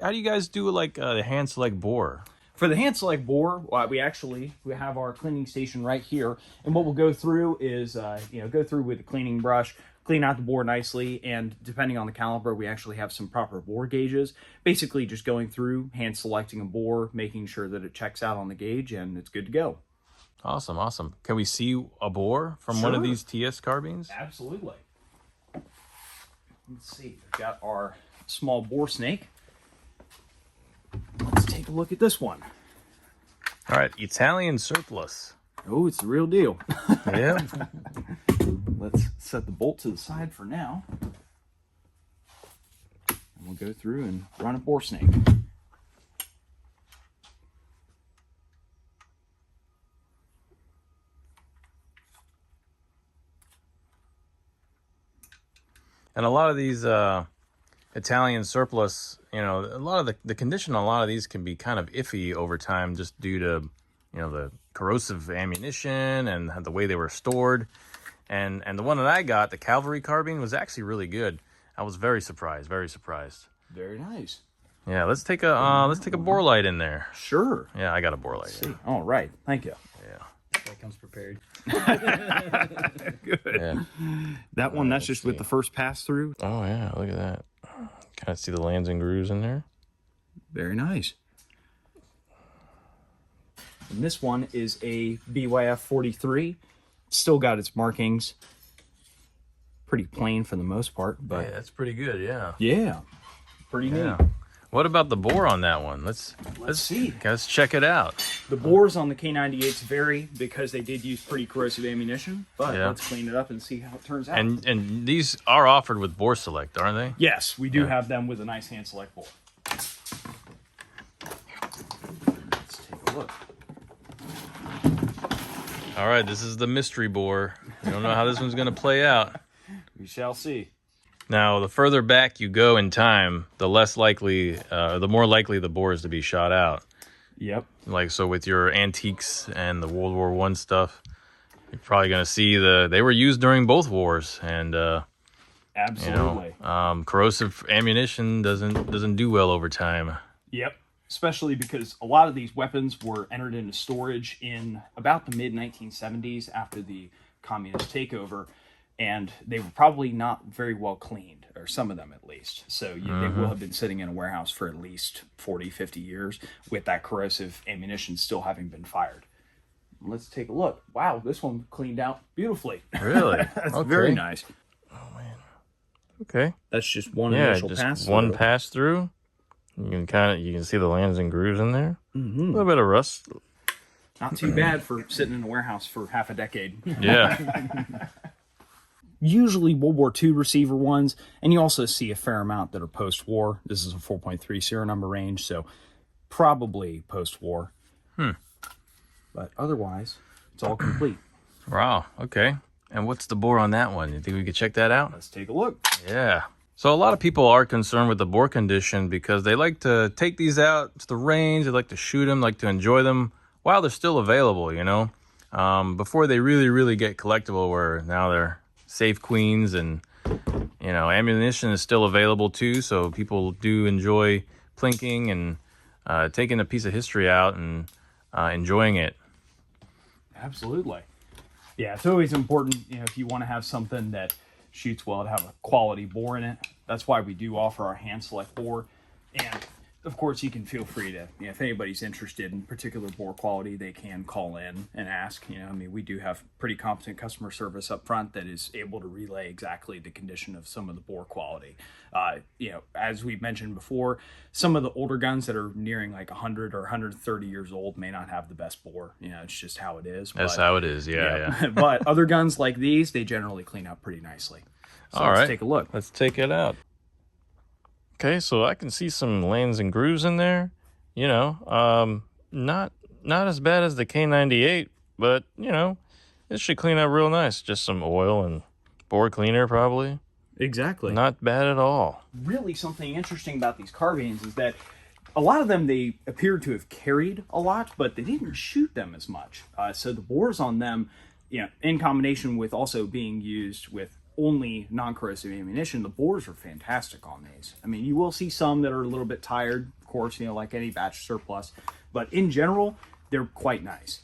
How do you guys do like the hand select bore? For the hand select bore, we have our cleaning station right here, and what we'll go through is go through with a cleaning brush, clean out the bore nicely, and depending on the caliber, we actually have some proper bore gauges. Basically, just going through, hand selecting a bore, making sure that it checks out on the gauge, and it's good to go. Awesome, awesome. Can we see a bore from one of these TS carbines? Absolutely. Let's see. We've got our small bore snake. Let's take a look at this one. All right, Italian surplus. Oh, it's the real deal. Yeah. Let's set the bolt to the side for now. And we'll go through and run a bore snake. And a lot of these Italian surplus, a lot of the condition on a lot of these can be kind of iffy over time just due to, the corrosive ammunition and the way they were stored. And the one that I got, the cavalry carbine, was actually really good. I was very surprised, very surprised. Very nice. Yeah, let's take a bore light in there. Sure. Yeah, I got a bore light. See. All right. Thank you. Yeah. That comes prepared. Good. Yeah. That one, that's just with the first pass through. Oh yeah, look at that. Kind of see the lands and grooves in there. Very nice. And this one is a BYF 43. Still got its markings. Pretty plain for the most part, but Yeah, that's pretty good. Yeah. yeah, pretty neat. Yeah. What about the bore on that one? Let's see. Let's check it out. The bores on the K98s vary because they did use pretty corrosive ammunition, but Yeah. let's clean it up and see how it turns out. And these are offered with bore select, aren't they? yes, we do have them with a nice hand select bore. Let's take a look. All right, this is the mystery bore. We don't know how this one's going to play out. We shall see. Now, the further back you go in time, the more likely the bore is to be shot out. Yep. Like, so with your antiques and the World War I stuff, you're probably going to see they were used during both wars. And, Absolutely. corrosive ammunition doesn't do well over time. Yep. Especially because a lot of these weapons were entered into storage in about the mid-1970s after the communist takeover, and they were probably not very well cleaned, or some of them at least. So they will have been sitting in a warehouse for at least 40, 50 years with that corrosive ammunition still having been fired. Let's take a look. Wow, this one cleaned out beautifully. Really? That's Okay. very nice. Okay. That's just one Yeah, initial just pass. one pass through. You can see the lands and grooves in there. A little bit of rust. Not too bad for sitting in a warehouse for half a decade. Yeah. Usually World War II receiver ones, and you also see a fair amount that are post-war. This is a 4.3 serial number range, so probably post-war. But otherwise, it's all complete. Wow. Okay. And what's the bore on that one? You think we could check that out? Let's take a look. Yeah. So a lot of people are concerned with the bore condition because they like to take these out to the range. They like to shoot them, like to enjoy them while they're still available, before they really, really get collectible, where now they're safe queens and, ammunition is still available too. So people do enjoy plinking and taking a piece of history out and enjoying it. Absolutely. Yeah, it's always important, if you want to have something that shoots well, to have a quality bore in it. That's why we do offer our hand select bore. And of course, you can feel free to, if anybody's interested in particular bore quality, they can call in and ask. We do have pretty competent customer service up front that is able to relay exactly the condition of some of the bore quality. As we've mentioned before, some of the older guns that are nearing like 100 or 130 years old may not have the best bore. It's just how it is. That's how it is. Yeah. But other guns like these, they generally clean up pretty nicely. So All right. Let's take a look. Let's take it out. Okay, so I can see some lands and grooves in there. Not as bad as the K98, but it should clean up real nice. Just some oil and bore cleaner, probably. Exactly. Not bad at all. Really, something interesting about these carbines is that a lot of them, they appear to have carried a lot, but they didn't shoot them as much. So the bores on them, in combination with also being used with only non-corrosive ammunition, the bores are fantastic on these. I mean, you will see some that are a little bit tired, of course, you know, like any batch surplus, but in general, they're quite nice.